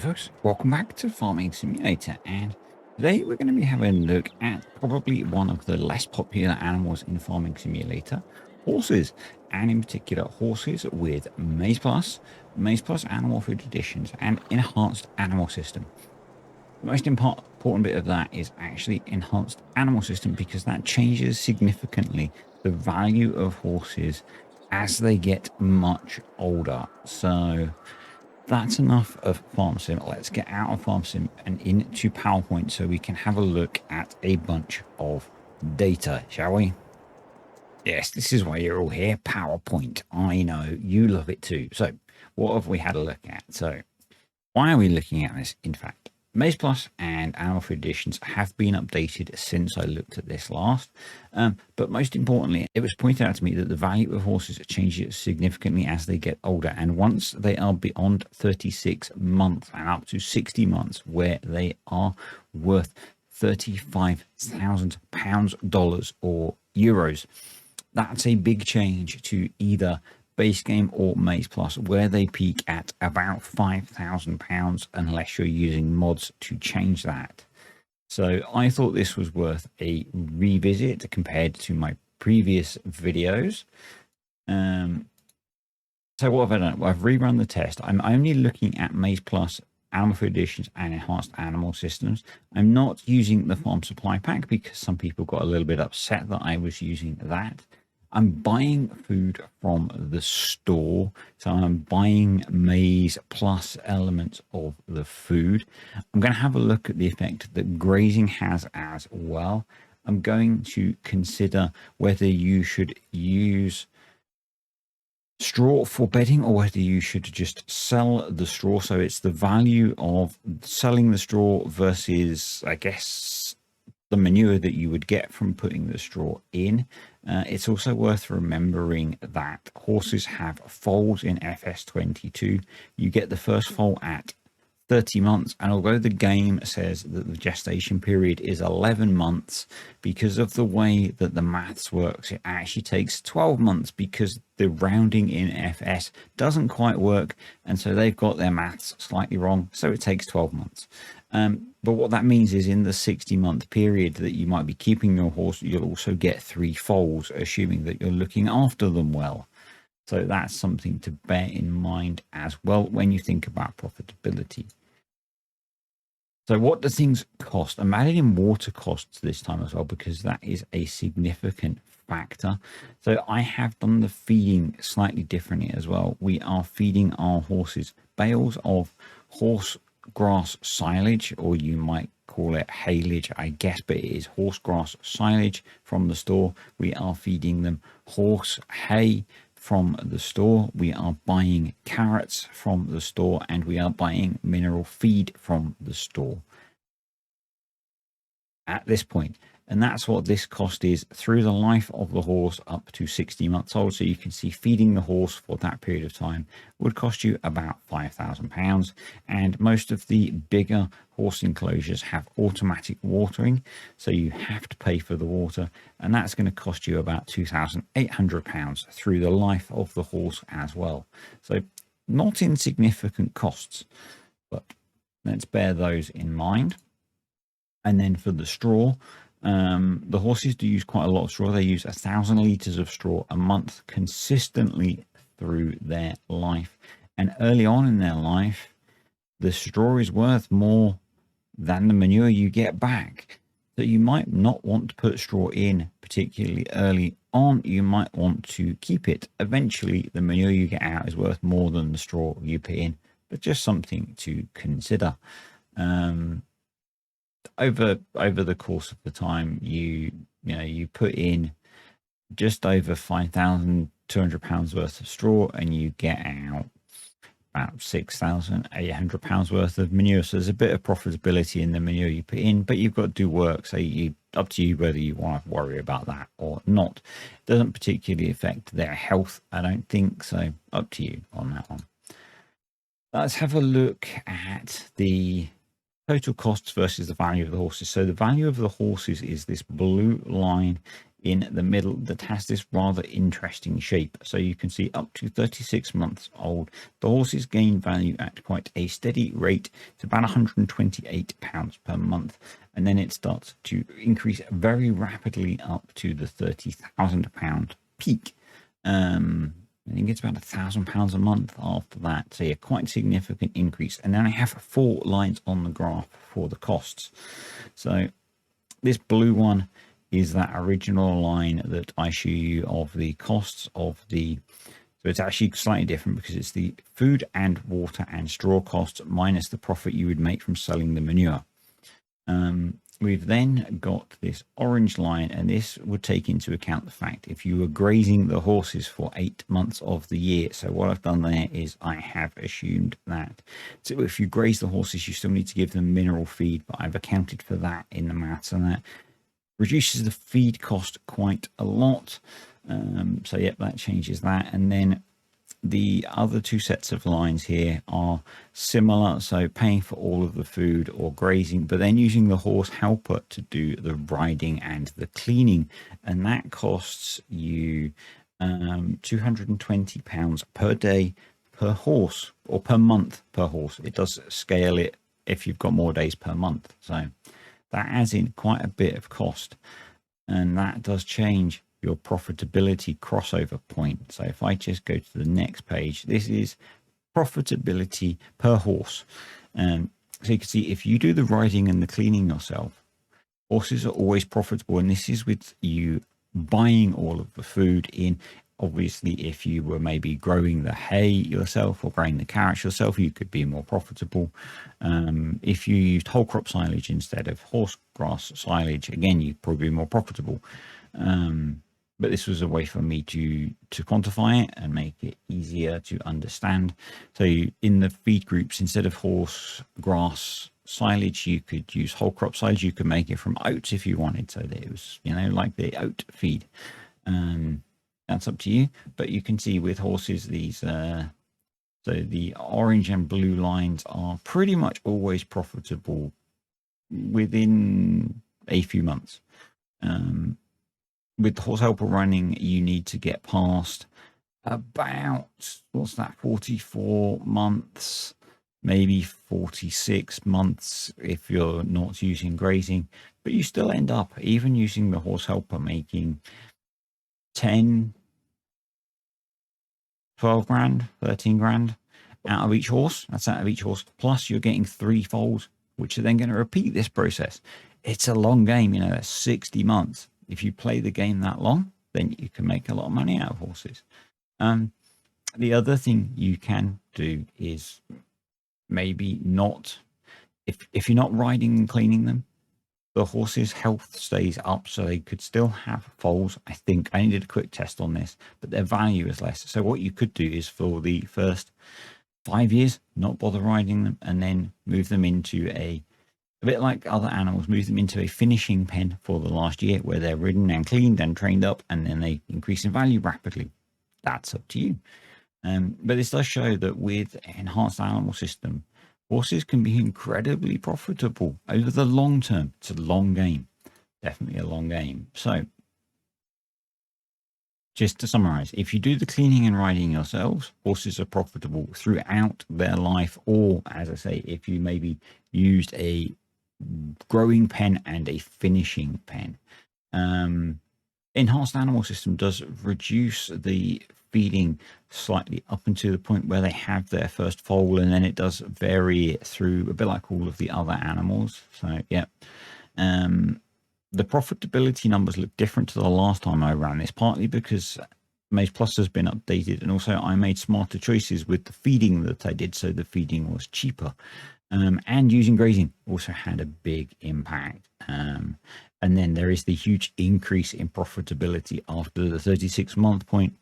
folks, welcome back to Farming Simulator, and today we're going to be having a look at probably one of the less popular animals in Farming Simulator, horses, and in particular horses with MaizePlus, MaizePlus Animal Food Additions, and Enhanced Animal System. The most important bit of that is actually Enhanced Animal System, because that changes significantly the value of horses as they get much older. So that's enough of Farm Sim. Let's get out of Farm Sim and into PowerPoint so we can have a look at a bunch of data, shall we? Yes, this is why you're all here. PowerPoint. I know you love it too. So what have we had a look at? So why are we looking at this? In fact, MaizePlus and Animal Food Additions have been updated since I looked at this last. But most importantly, it was pointed out to me that the value of horses changes significantly as they get older. And once they are beyond 36 months and up to 60 months, where they are worth £35,000, dollars, or euros, that's a big change to either base game or MaizePlus, where they peak at about £5,000 unless you're using mods to change that. So I thought this was worth a revisit compared to my previous videos. So what have I done? Well, I've rerun the test. I'm only looking at MaizePlus, Animal Food Additions, and Enhanced Animal Systems. I'm not using the Farm Supply Pack because some people got a little bit upset that I was using that. I'm buying food from the store, so I'm buying MaizePlus elements of the food. I'm going to have a look at the effect that grazing has as well. I'm going to consider whether you should use straw for bedding or whether you should just sell the straw. So it's the value of selling the straw versus, I guess, the manure that you would get from putting the straw in. It's also worth remembering that horses have foals in FS22. You get the first foal at 30 months, and although the game says that the gestation period is 11 months, because of the way that the maths works, it actually takes 12 months because the rounding in FS doesn't quite work, and so they've got their maths slightly wrong, so it takes 12 months. But what that means is in the 60-month period that you might be keeping your horse, you'll also get 3 foals, assuming that you're looking after them well. So that's something to bear in mind as well when you think about profitability. So what do things cost? I'm adding in water costs this time as well, because that is a significant factor. So I have done the feeding slightly differently as well. We are feeding our horses bales of horse grass silage, or you might call it haylage, I guess, but it is horse grass silage from the store. We are feeding them horse hay from the store. We are buying carrots from the store, and we are buying mineral feed from the store at this point. And that's what this cost is through the life of the horse up to 60 months old. So you can see feeding the horse for that period of time would cost you about £5,000. And most of the bigger horse enclosures have automatic watering, so you have to pay for the water, and that's going to cost you about £2,800 through the life of the horse as well. So not insignificant costs, but let's bear those in mind. And then for the straw, the horses do use quite a lot of straw. They use 1,000 litres of straw a month consistently through their life. And early on in their life, the straw is worth more than the manure you get back. So you might not want to put straw in particularly early on. You might want to keep it. Eventually, the manure you get out is worth more than the straw you put in, but just something to consider. Over the course of the time, you put in just over £5,200 worth of straw, and you get out about £6,800 worth of manure. So there's a bit of profitability in the manure you put in, but you've got to do work. So up to you whether you want to worry about that or not. It doesn't particularly affect their health, I don't think. So up to you on that one. Let's have a look at the total costs versus the value of the horses. So the value of the horses is this blue line in the middle that has this rather interesting shape. So you can see up to 36 months old, the horses gain value at quite a steady rate to about £128 per month. And then it starts to increase very rapidly up to the £30,000 peak. I think it's about £1,000 a month after that. So yeah, quite a significant increase. And then I have 4 lines on the graph for the costs. So this blue one is that original line that I show you of the costs of the, so it's actually slightly different because it's the food and water and straw costs minus the profit you would make from selling the manure. We've then got this orange line, and this would take into account the fact if you were grazing the horses for 8 months of the year. So what I've done there is I have assumed that, so if you graze the horses, you still need to give them mineral feed, but I've accounted for that in the maths, and that reduces the feed cost quite a lot. So yep, that changes that. And then the other 2 sets of lines here are similar, so paying for all of the food or grazing, but then using the horse helper to do the riding and the cleaning, and that costs you £220 per day per horse, or per month per horse. It does scale it if you've got more days per month, so that adds in quite a bit of cost, and that does change your profitability crossover point. So if I just go to the next page, this is profitability per horse. So you can see if you do the riding and the cleaning yourself, horses are always profitable, and this is with you buying all of the food in. Obviously, if you were maybe growing the hay yourself or growing the carrots yourself, you could be more profitable. If you used whole crop silage instead of horse grass silage, again, you'd probably be more profitable. But this was a way for me to quantify it and make it easier to understand. So in the feed groups, instead of horse grass silage, you could use whole crop silage. You could make it from oats if you wanted, so that it was, like the oat feed. That's up to you, but you can see with horses, these so the orange and blue lines are pretty much always profitable within a few months. With the horse helper running, you need to get past about, 44 months, maybe 46 months if you're not using grazing, but you still end up, even using the horse helper, making 10, 12 grand, 13 grand out of each horse. That's out of each horse. Plus you're getting 3 foals, which are then going to repeat this process. It's a long game, that's 60 months. If you play the game that long, then you can make a lot of money out of horses. The other thing you can do is maybe not, if you're not riding and cleaning them, the horse's health stays up, so they could still have foals. I think I did a quick test on this, but their value is less. So what you could do is for the first 5 years, not bother riding them, and then move them into a bit like other animals, move them into a finishing pen for the last year where they're ridden and cleaned and trained up, and then they increase in value rapidly. That's up to you. But this does show that with enhanced animal system, horses can be incredibly profitable over the long term. It's a long game, definitely a long game. So just to summarize, if you do the cleaning and riding yourselves, horses are profitable throughout their life. Or, as I say, if you maybe used a growing pen and a finishing pen. Enhanced animal system does reduce the feeding slightly up until the point where they have their first foal, and then it does vary through a bit like all of the other animals. So yeah, the profitability numbers look different to the last time I ran this, partly because MaizePlus has been updated, and also I made smarter choices with the feeding that I did, so the feeding was cheaper. And using grazing also had a big impact. And then there is the huge increase in profitability after the 36-month point,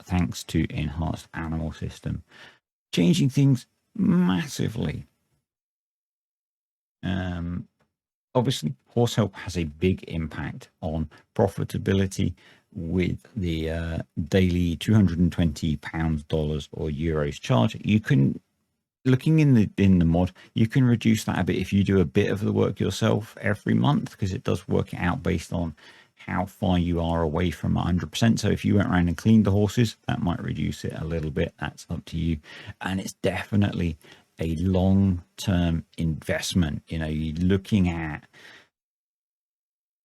thanks to enhanced animal system, changing things massively. Obviously, horse help has a big impact on profitability with the daily £220 or euros charge. You can looking in the mod, you can reduce that a bit if you do a bit of the work yourself every month, because it does work it out based on how far you are away from 100%. So if you went around and cleaned the horses, that might reduce it a little bit. That's up to you. And it's definitely a long-term investment. You know, you're looking at,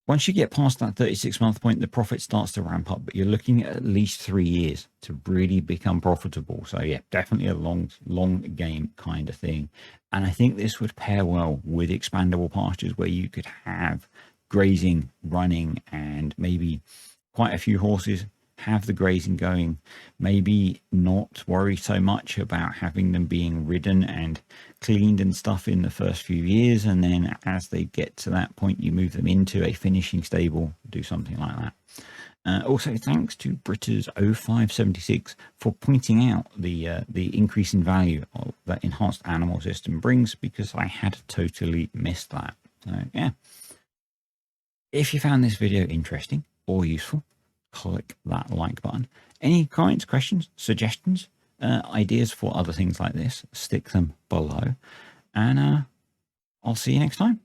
once you get past that 36-month point, the profit starts to ramp up, but you're looking at least 3 years to really become profitable. So yeah, definitely a long game kind of thing. And I think this would pair well with expandable pastures, where you could have grazing running and maybe quite a few horses, have the grazing going, maybe not worry so much about having them being ridden and cleaned and stuff in the first few years, and then as they get to that point, you move them into a finishing stable, do something like that. Also, thanks to Britters0576 for pointing out the increase in value of that enhanced animal system brings, because I had totally missed that. So yeah, if you found this video interesting or useful, click that like button. Any comments, questions, suggestions, ideas for other things like this, stick them below, and I'll see you next time.